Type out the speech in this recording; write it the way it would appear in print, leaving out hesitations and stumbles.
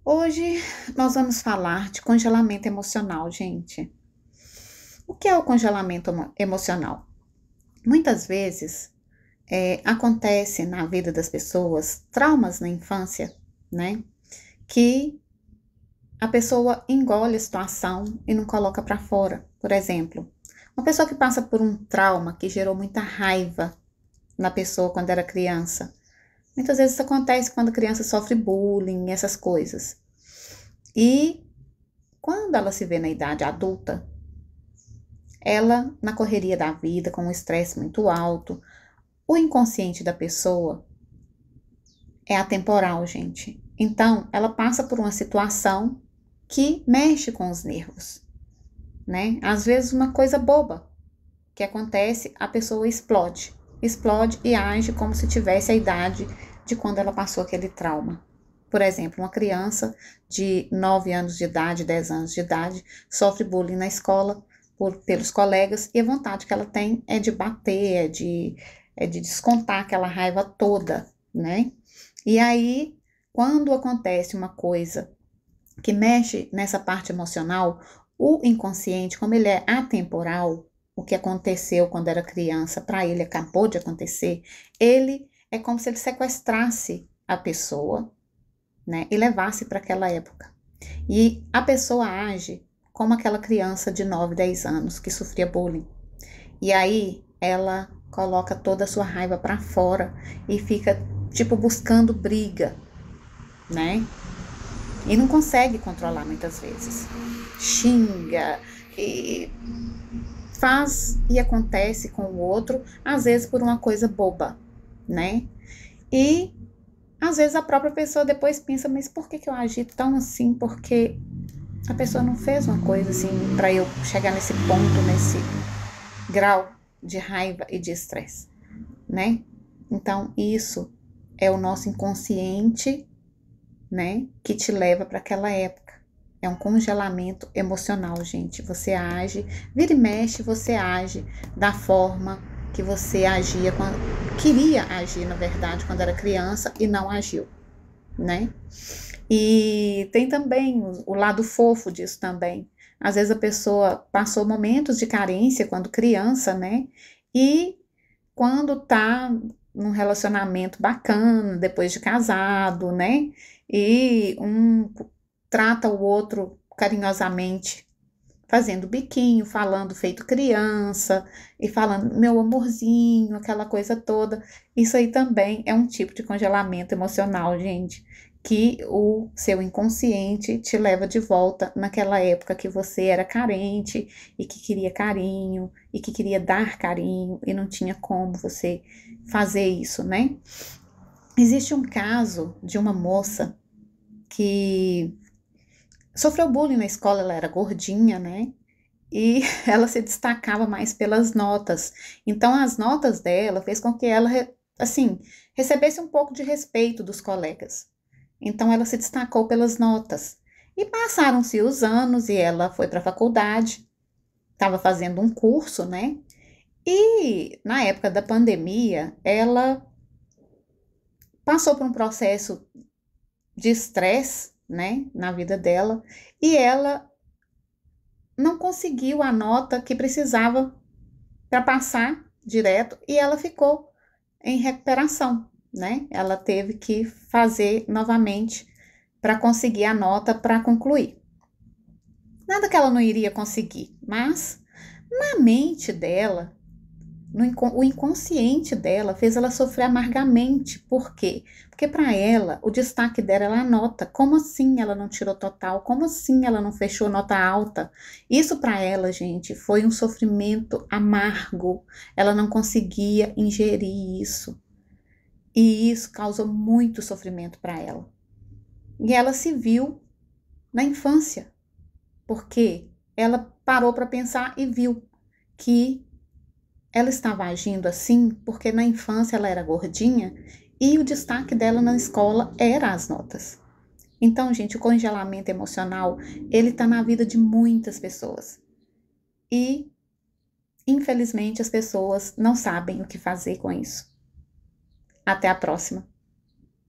Hoje nós vamos falar de congelamento emocional, gente. O que é o congelamento emocional? Muitas vezes acontece na vida das pessoas traumas na infância, né? Que a pessoa engole a situação e não coloca para fora. Por exemplo, uma pessoa que passa por um trauma que gerou muita raiva na pessoa quando era criança. Muitas vezes isso acontece quando a criança sofre bullying, essas coisas. E quando ela se vê na idade adulta, ela, na correria da vida, com um estresse muito alto, o inconsciente da pessoa é atemporal, gente. Então, ela passa por uma situação que mexe com os nervos, né? Às vezes, uma coisa boba que acontece, a pessoa explode. Explode e age como se tivesse a idade de quando ela passou aquele trauma. Por exemplo, uma criança de 9 anos de idade, 10 anos de idade, sofre bullying na escola pelos colegas e a vontade que ela tem é de bater, é de descontar aquela raiva toda, né? E aí, quando acontece uma coisa que mexe nessa parte emocional, o inconsciente, como ele é atemporal, o que aconteceu quando era criança, para ele acabou de acontecer, ele é como se ele sequestrasse a pessoa, né, e levasse para aquela época. E a pessoa age como aquela criança de 9, 10 anos que sofria bullying. E aí ela coloca toda a sua raiva para fora e fica tipo buscando briga, né? E não consegue controlar muitas vezes. Xinga e faz e acontece com o outro, às vezes por uma coisa boba, né? E às vezes a própria pessoa depois pensa, mas por que eu agi tão assim? Porque a pessoa não fez uma coisa assim para eu chegar nesse ponto, nesse grau de raiva e de estresse, né? Então isso é o nosso inconsciente, né, que te leva para aquela época. É um congelamento emocional, gente. Você age, vira e mexe, você age da forma que você agia quando queria agir, na verdade, quando era criança e não agiu, né? E tem também o lado fofo disso também. Às vezes a pessoa passou momentos de carência quando criança, né? E quando tá num relacionamento bacana, depois de casado, né? E um trata o outro carinhosamente, fazendo biquinho, falando feito criança e falando meu amorzinho, aquela coisa toda. Isso aí também é um tipo de congelamento emocional, gente, que o seu inconsciente te leva de volta naquela época que você era carente e que queria carinho e que queria dar carinho e não tinha como você fazer isso, né? Existe um caso de uma moça que sofreu bullying na escola, ela era gordinha, né? E ela se destacava mais pelas notas. Então, as notas dela fez com que ela, assim, recebesse um pouco de respeito dos colegas. Então, ela se destacou pelas notas. E passaram-se os anos e ela foi para a faculdade, estava fazendo um curso, né? E na época da pandemia, ela passou por um processo de estresse, né, na vida dela, e ela não conseguiu a nota que precisava para passar direto e ela ficou em recuperação, né? Ela teve que fazer novamente para conseguir a nota para concluir. Nada que ela não iria conseguir, mas na mente dela, o inconsciente dela fez ela sofrer amargamente. Por quê? Porque para ela, o destaque dela era a nota. Como assim ela não tirou total? Como assim ela não fechou nota alta? Isso para ela, gente, foi um sofrimento amargo. Ela não conseguia ingerir isso. E isso causou muito sofrimento para ela. E ela se viu na infância, porque ela parou para pensar e viu que ela estava agindo assim porque na infância ela era gordinha e o destaque dela na escola era as notas. Então, gente, o congelamento emocional, ele está na vida de muitas pessoas. E, infelizmente, as pessoas não sabem o que fazer com isso. Até a próxima.